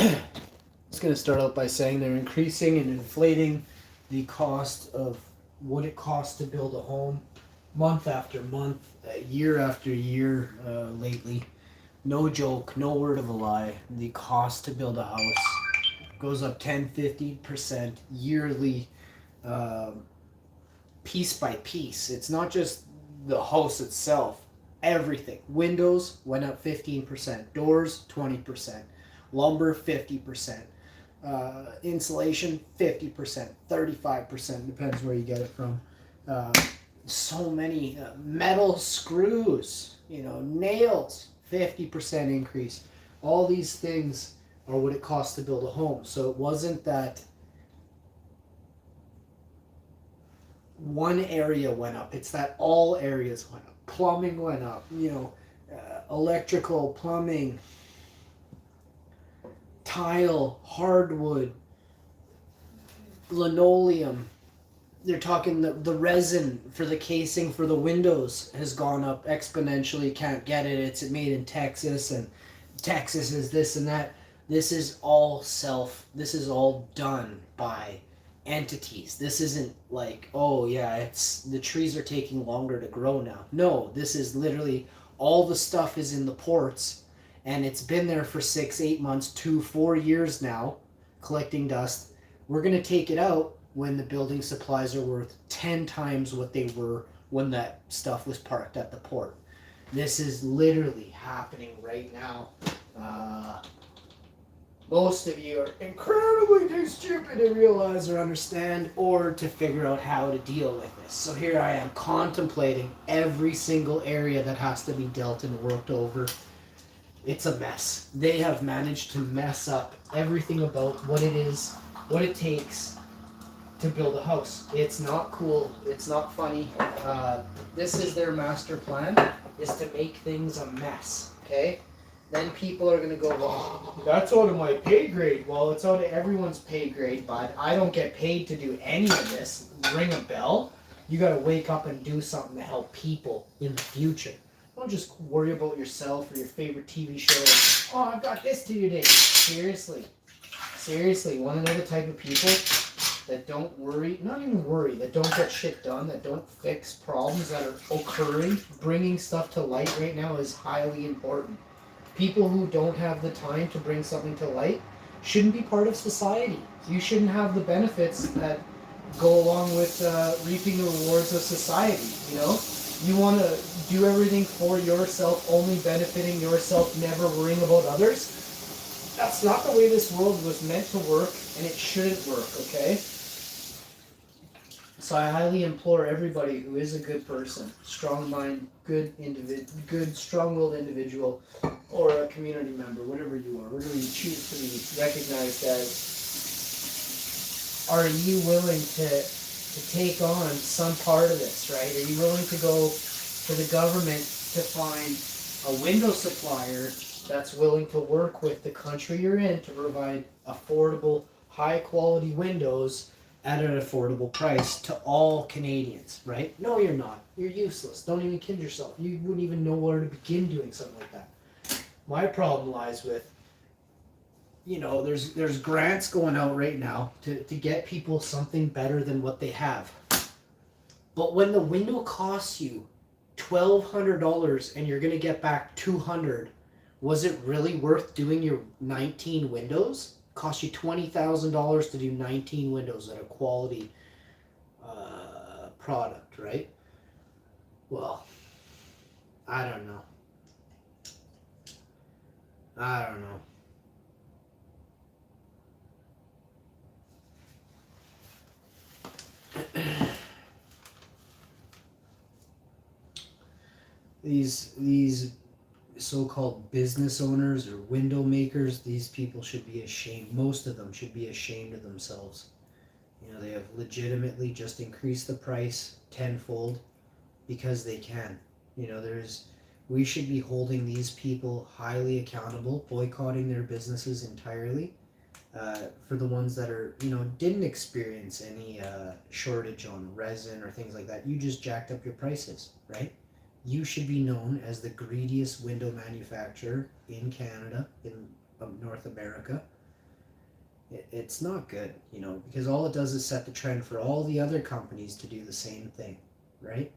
It's going to start out by saying they're increasing and inflating the cost of what it costs to build a home month after month, year after year lately. No joke, no word of a lie. The cost to build a house goes up 10-50% yearly, um piece by piece. It's not just the house itself, everything. Windows went up 15%, doors 20%, lumber 50%, insulation 50%, 35%, depends where you get it from. Uh, so many metal screws, nails, 50% increase. All these things are what it costs to build a home. So it wasn't that one area went up. It's that all areas went up. Plumbing went up. Electrical, plumbing, tile, hardwood, linoleum. They're talking the resin for the casing for the windows has gone up exponentially. Can't get it. It's made in Texas, and Texas is this and that. This is all This is all done by entities. This isn't like, oh yeah, it's the trees are taking longer to grow now. No, this is literally all the stuff is in the ports, and it's been there for 6, 8 months, 2, 4 years now, collecting dust. We're gonna take it out when the building supplies are worth 10 times what they were when that stuff was parked at the port. This is literally happening right now. Most of you are incredibly too stupid to realize or understand or to figure out how to deal with this. So here I am contemplating every single area that has to be dealt and worked over. It's a mess. They have managed to mess up everything about what it is, what it takes to build a house. It's not cool. It's not funny. This is their master plan, is to make things a mess. Okay? Then people are going to go, well, that's out of my pay grade. Well, it's out of everyone's pay grade, but I don't get paid to do any of this. Ring a bell. You got to wake up and do something to help people in the future. Don't just worry about yourself or your favorite TV show. Oh, I've got this to do today. Seriously. Seriously, want to know the type of people that don't worry, not even worry, that don't get shit done, that don't fix problems that are occurring? Bringing stuff to light right now is highly important. People who don't have the time to bring something to light shouldn't be part of society. You shouldn't have the benefits that go along with reaping the rewards of society, You want to do everything for yourself, only benefiting yourself, never worrying about others? That's not the way this world was meant to work, and it shouldn't work, okay? So I highly implore everybody who is a good person, strong mind, good strong-willed individual, or a community member, whatever you are, whatever you choose to be recognized as, are you willing to take on some part of this, right? Are you willing to go to the government to find a window supplier that's willing to work with the country you're in to provide affordable, high-quality windows at an affordable price to all Canadians, right? No, you're not. You're useless. Don't even kid yourself. You wouldn't even know where to begin doing something like that. My problem lies with, there's grants going out right now to get people something better than what they have. But when the window costs you $1,200 and you're going to get back $200, was it really worth doing your 19 windows? Cost you $20,000 to do 19 windows at a quality product, right? Well, I don't know. These so-called business owners or window makers, these people should be ashamed. Most of them should be ashamed of themselves. They have legitimately just increased the price tenfold because they can. We should be holding these people highly accountable, boycotting their businesses entirely. For the ones that are, didn't experience any shortage on resin or things like that, you just jacked up your prices, right? You should be known as the greediest window manufacturer in Canada, in North America. It's not good, you know, because all it does is set the trend for all the other companies to do the same thing, right?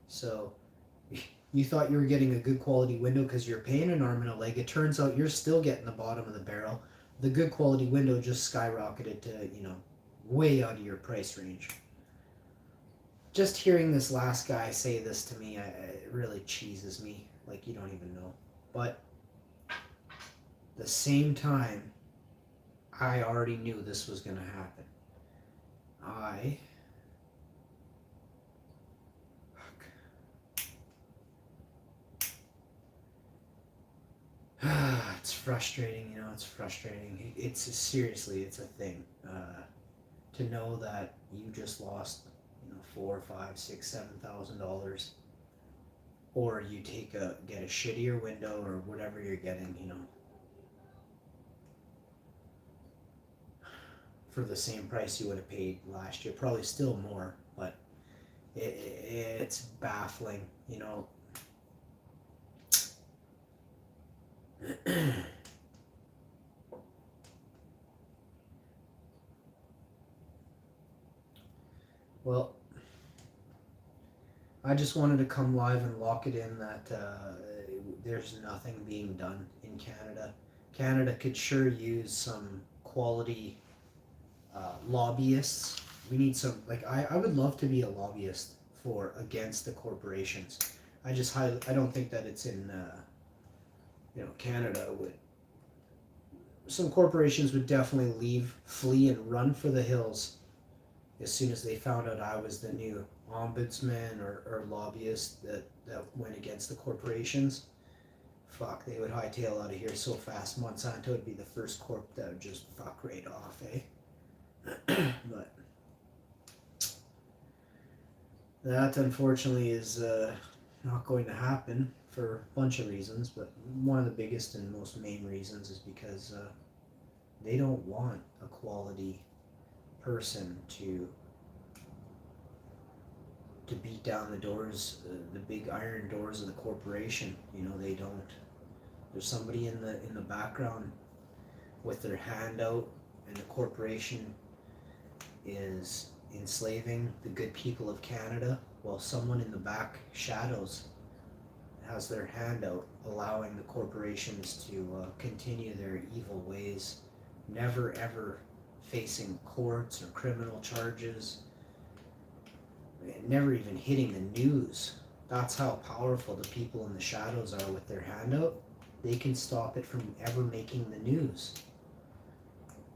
So you thought you were getting a good quality window because you're paying an arm and a leg. It turns out you're still getting the bottom of the barrel. The good quality window just skyrocketed to, you know, way out of your price range. Just hearing this last guy say this to me, it really cheeses me like you don't even know. But the same time, I already knew this was going to happen. It's frustrating, you know, it's frustrating. It's seriously, it's a thing. To know that you just lost, you know, $4, $5, $6, $7,000, or you get a shittier window or whatever you're getting, you know, for the same price you would have paid last year, probably still more, but it's baffling, you know. Well, I just wanted to come live and lock it in that there's nothing being done in Canada. Canada could sure use some quality lobbyists. We need some, like, I would love to be a lobbyist against the corporations. I don't think that it's in you know, Canada would. Some corporations would definitely flee and run for the hills as soon as they found out I was the new ombudsman or lobbyist that went against the corporations. Fuck, they would hightail out of here so fast. Monsanto would be the first corp that would just fuck right off, eh? But that unfortunately is not going to happen for a bunch of reasons, but one of the biggest and most main reasons is because they don't want a quality person to beat down the doors, the big iron doors of the corporation. You know, they don't. There's somebody in the background with their hand out, and the corporation is enslaving the good people of Canada, while someone in the back shadows has their hand out, allowing the corporations to continue their evil ways, never ever facing courts or criminal charges, never even hitting the news. That's how powerful the people in the shadows are with their hand out. They can stop it from ever making the news.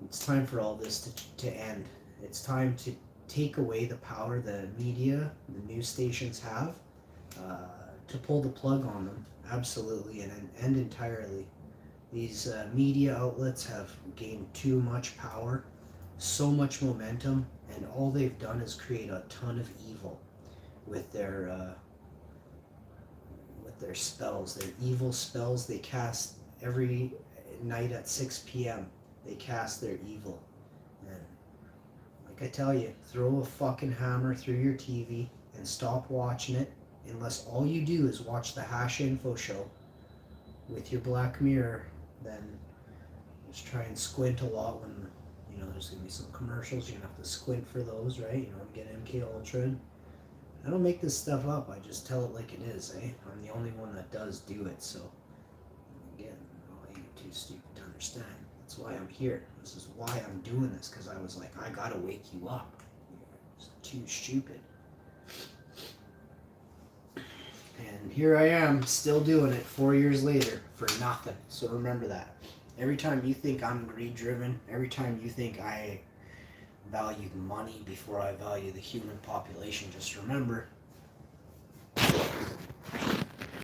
It's time for all this to end. It's time to take away the power the media, the news stations have, to pull the plug on them, absolutely, and end entirely. These media outlets have gained too much power, so much momentum, and all they've done is create a ton of evil with their spells, their evil spells they cast every night at 6 p.m. They cast their evil. And like I tell you, throw a fucking hammer through your TV and stop watching it, unless all you do is watch the Hash Info show with your Black Mirror. Then just try and squint a lot when, you know, there's gonna be some commercials. You're gonna have to squint for those, right? You know, get MK Ultra. I don't make this stuff up. I just tell it like it is, eh? I'm the only one that does do it. So again, you're too stupid to understand. That's why I'm here. This is why I'm doing this, because I was like, I gotta wake you up. You're too stupid. And here I am, still doing it 4 years later for nothing. So remember that. Every time you think I'm greed-driven, every time you think I value money before I value the human population, just remember,